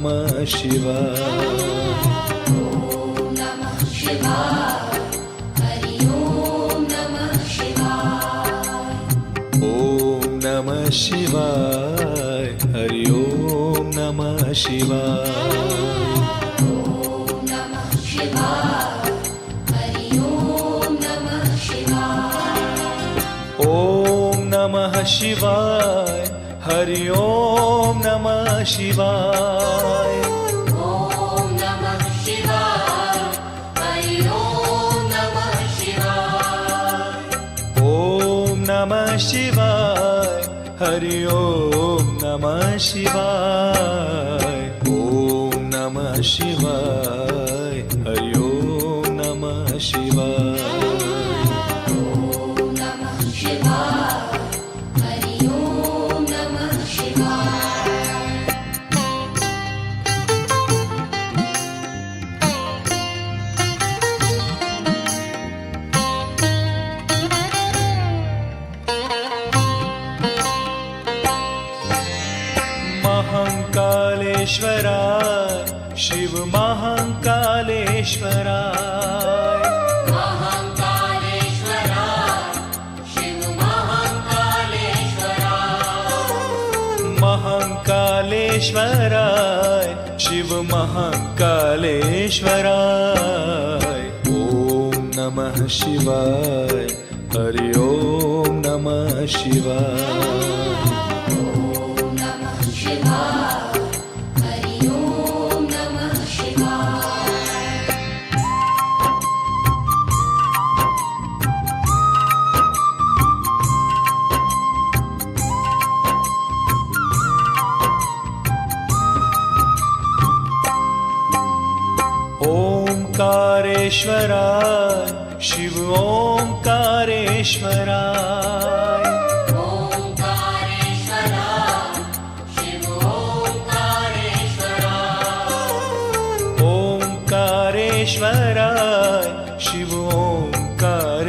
नमः शिवाय। ॐ नमः शिवाय। हरि ॐ नमः शिवाय। ॐ नमः शिवाय। हरि ॐ नमः शिवाय। ॐ नमः शिवाय। हरि ॐ नमः शिवाय। ॐ नमः शिवाय। हरि ॐ नमः शिवाय। ॐ नमः शिवाय। हरि ॐ नमः शिवाय। ॐ नमः शिवाय। हरि ॐ नमः शिवाय। ॐ नमः शिवाय। हरि ॐ नमः शिवाय। ॐ नमः शिवाय। हरि ॐ नमः शिवाय। महाकालेश्वराय शिव महाकालेश्वराय। महाकालेश्वराय शिव महाकालेश्वराय। महाकालेश्वराय शिव महाकालेश्वराय। ॐ नमः शिवाय। हरि ॐ नमः शिवाय। ॐ नमः शिवाय। हरि ॐ नमः शिवाय। ओंकारेश्वराय शिव ओंकारेश्वराय। ओंकारेश्वराय शिव ओंकारेश्वराय। ओंकारेश्वराय शिव ओंकारेश्वराय।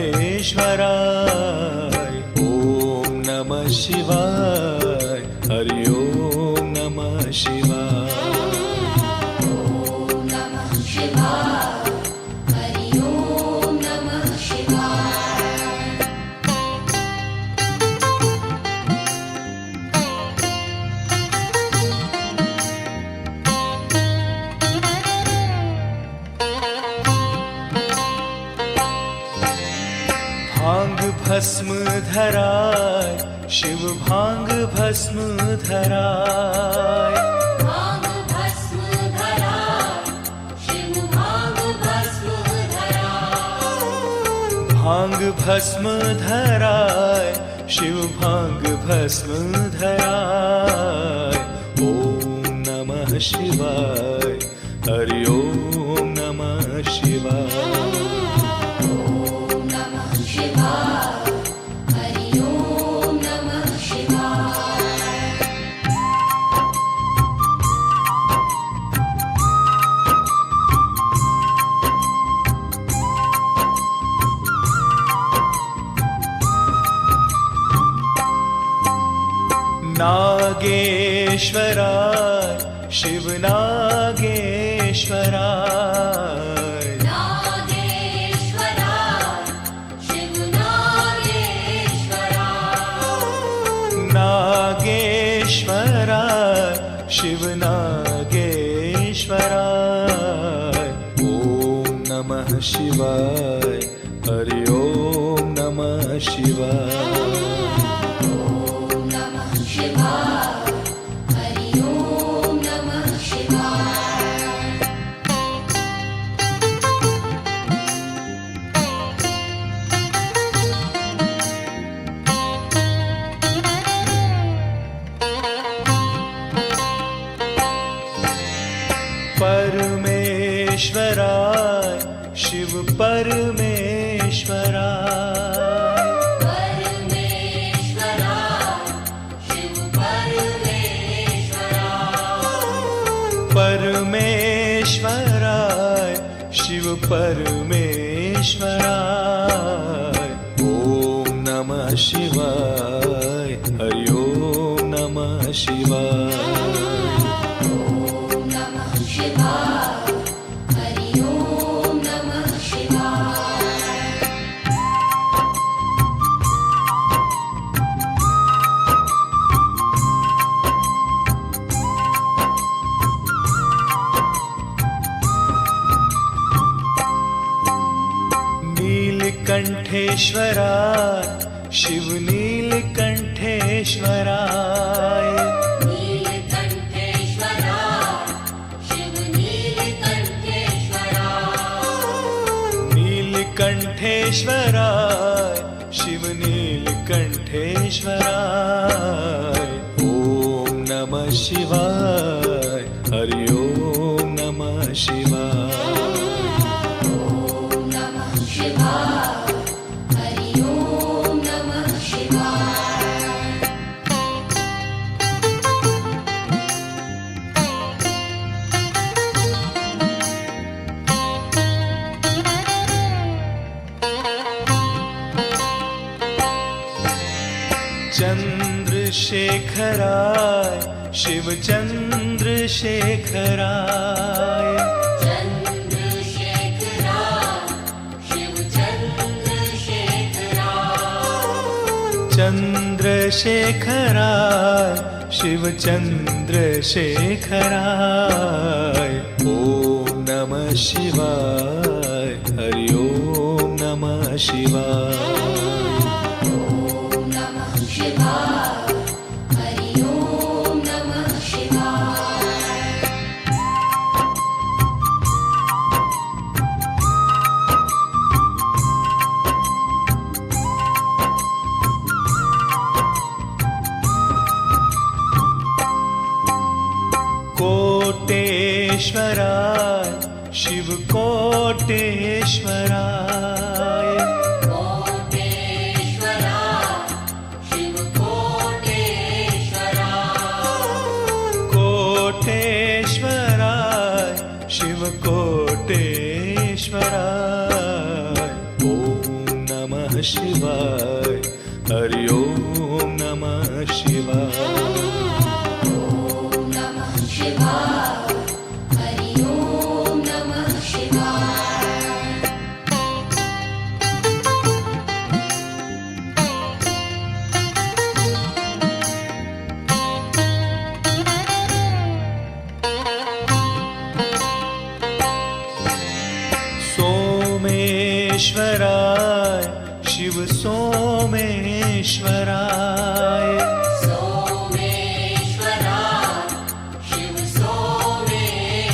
ॐ नमः शिवाय। हरि ॐ नमः शिवाय। ॐ नमः शिवाय। हरि ॐ नमः शिवाय। भांग भस्म धराय शिव भांग भस्म धराय। भांग भस्म धराय शिव भांग भस्म धराय। भांग भस्म धराय शिव भांग भस्म धराय। ॐ नमः शिवाय। हरि ॐ नमः शिवाय। ॐ नमः शिवाय। हरि ॐ नमः शिवाय। नागेश्वराय शिव नागेश्वराय। नागेश्वराय शिव नागेश्वराय। नागेश्वराय शिव नागेश्वराय। ॐ नमः शिवाय। हरि ॐ नमः शिवाय। ॐ नमः शिवाय। हरि ॐ नमः शिवाय। परमेश्वराय शिव परमेश्वराय। परमेश्वराय शिव परमेश्वराय। परमेश्वराय शिव परमेश्वराय। ॐ नमः शिवाय। हरि ॐ नमः शिवाय। ॐ नमः नीलकंठेश्वराय शिव नीलकंठेश्वराय नीलकंठेश्वराय शिव नीलकंठेश्वराय नीलकंठेश्वराय शिव नीलकंठेश्वराय ओम नमः शिवाय हरि ओम नमः शिवाय ॐ नमः शिवाय हरि ॐ नमः शिवाय चंद्रशेखराय शिव चंद्रशेखराय चन्द्रशेखराय शिव चन्द्रशेखराय चंद्रशेखराय शिव चंद्रशेखराय ओम नमः शिवाय हरि ओम नमः शिवाय ॐ नमः शिवाय हरि ॐ नमः शिवाय कोटेश्वराय शिव कोटेश्वराय कोटेश्वराय शिव कोटेश्वराय कोटेश्वराय शिव कोटेश्वराय ओम नमः शिवाय हरि ओम नमः शिवाय ॐ नमः शिवाय हरि ॐ नमः शिवाय सोमेश्वराय शिव सोमेश्वराय सोमेश्वराय शिव सोमेश्वराय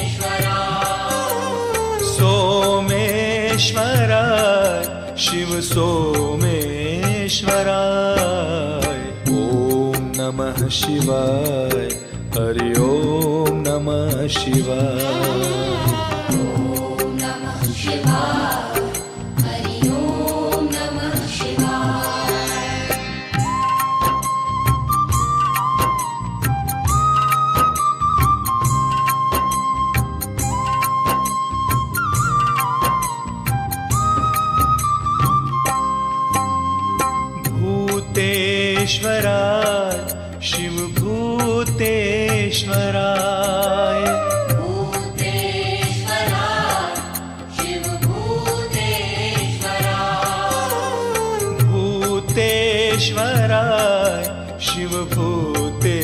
सोमेश्वराय शिव सोमेश्वराय ओम नमः शिवाय हरि ओम नमः शिवाय ॐ नमः शिवाय हरि ॐ नमः शिवाय भूतेश्वराय शिव भूतेश्वराय भूतेश्वराय शिव भूतेश्वराय भूतेश्वराय शिव भूतेश्वराय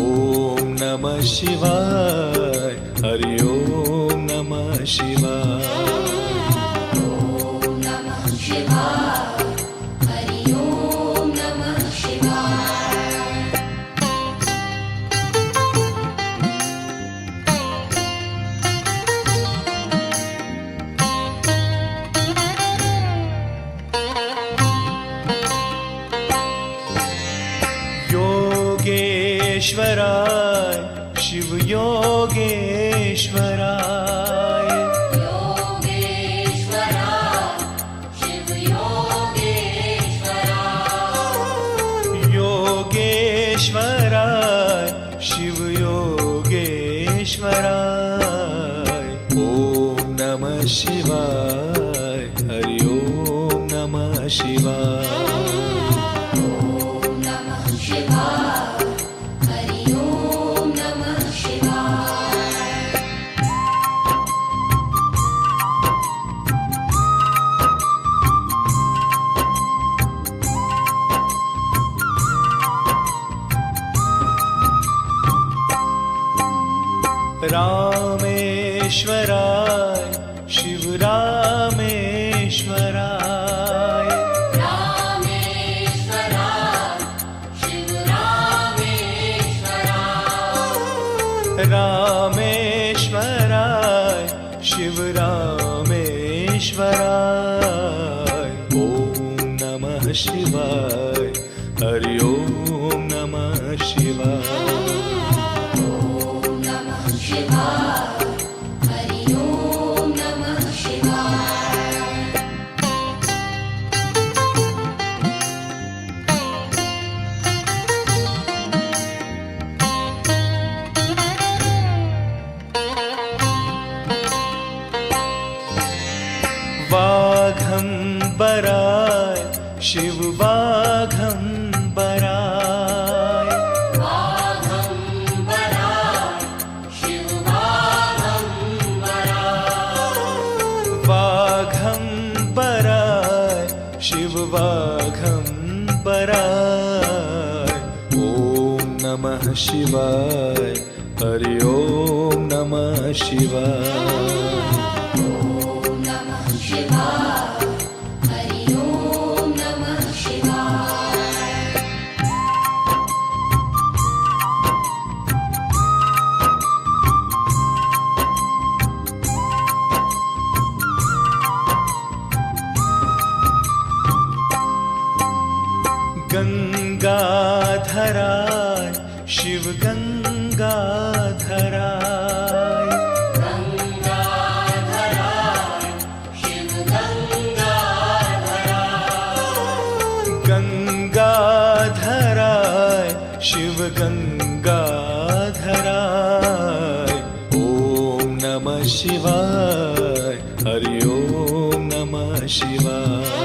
ओम नमः शिवाय हरि ओम नमः शिवाय ॐ नमः शिवाय हरि ॐ नमः शिवाय योगेश्वराय शिव योगेश्वराय योगेश्वराय शिव योगेश्वराय योगेश्वराय शिव योगेश्वराय ओम नमः शिवाय हरि ओम नमः शिवाय ॐ नमः शिवाय हरि ॐ नमः शिवाय रामेश्वराय शिव रामेश्वराय रामेश्वराय शिव रामेश्वराय रामेश्वराय शिव रामेश्वराय ॐ नमः शिवाय हरि ॐ नमः शिवाय ॐ नमः शिवाय हरि ॐ नमः शिवाय वाघम्बराय शिव वाघम्बराय वाघम्बराय शिव वाघम्बराय वाघम्बराय शिव वाघम्बराय ॐ नमः शिवाय हरि ॐ नमः शिवाय ॐ नमः शिवाय हरि ॐ नमः शिवाय गंगाधराय शिव गंगाधराय गंगाधराय शिव गंगाधराय गंगाधराय शिव गंगाधराय ॐ नमः शिवाय हरि ॐ नमः शिवाय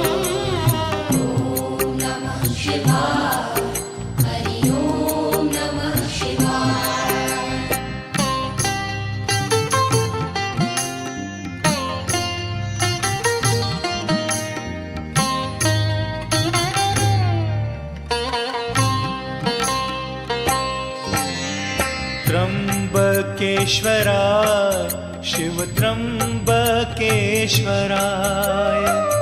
ॐ नमः शिवाय हरि ॐ नमः शिवाय त्र्यंबकेश्वराय शिव त्र्यंबकेश्वराय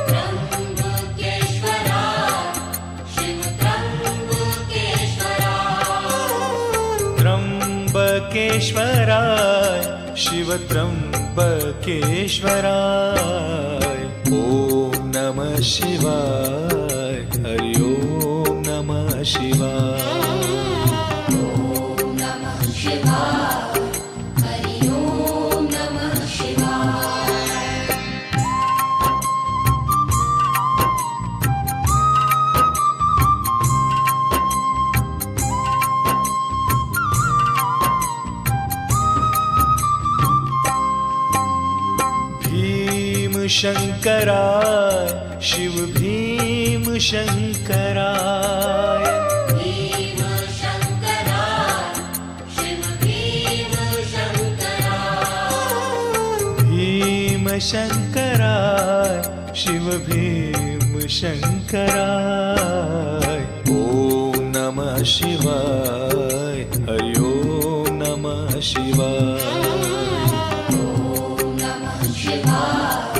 त्र्यंबकेश्वराय शिव त्र्यंबकेश्वराय त्र्यंबकेश्वराय शिव त्र्यंबकेश्वराय ॐ नमः शिवाय हरि ॐ नमः शिवाय ॐ नमः शिवाय हरि ॐ नमः शिवाय भीमशंकराय शिव भीमशंकराय भीमशंकराय शिव भीमशंकराय भीमशंकराय शिव भीमशंकराय ॐ नमः शिवाय हरि ॐ नमः शिवाय ॐ नमः शिवाय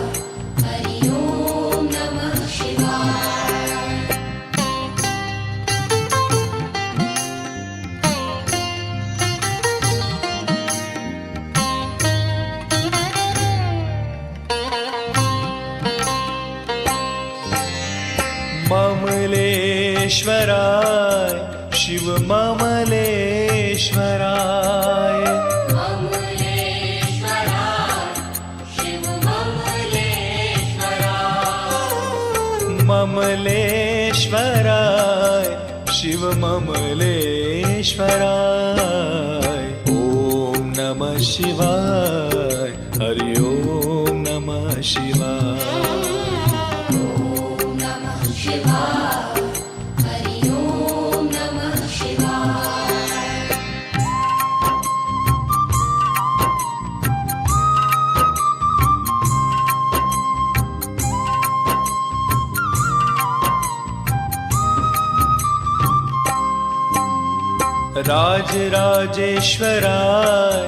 हरि ॐ नमः शिवाय ममलेश्वराय शिव ममलेश्वराय ममलेश्वराय शिव ममलेश्वराय ममलेश्वराय शिव ममलेश्वराय ॐ नमः शिवाय हरि ॐ नमः शिवाय ॐ नमः शिवाय हरि ॐ नमः शिवाय राजराजेश्वराय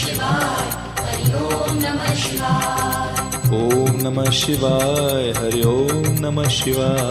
शिवाय हरि ओम नमः शिवाय ॐ नमः शिवाय हरि ओम नमः शिवाय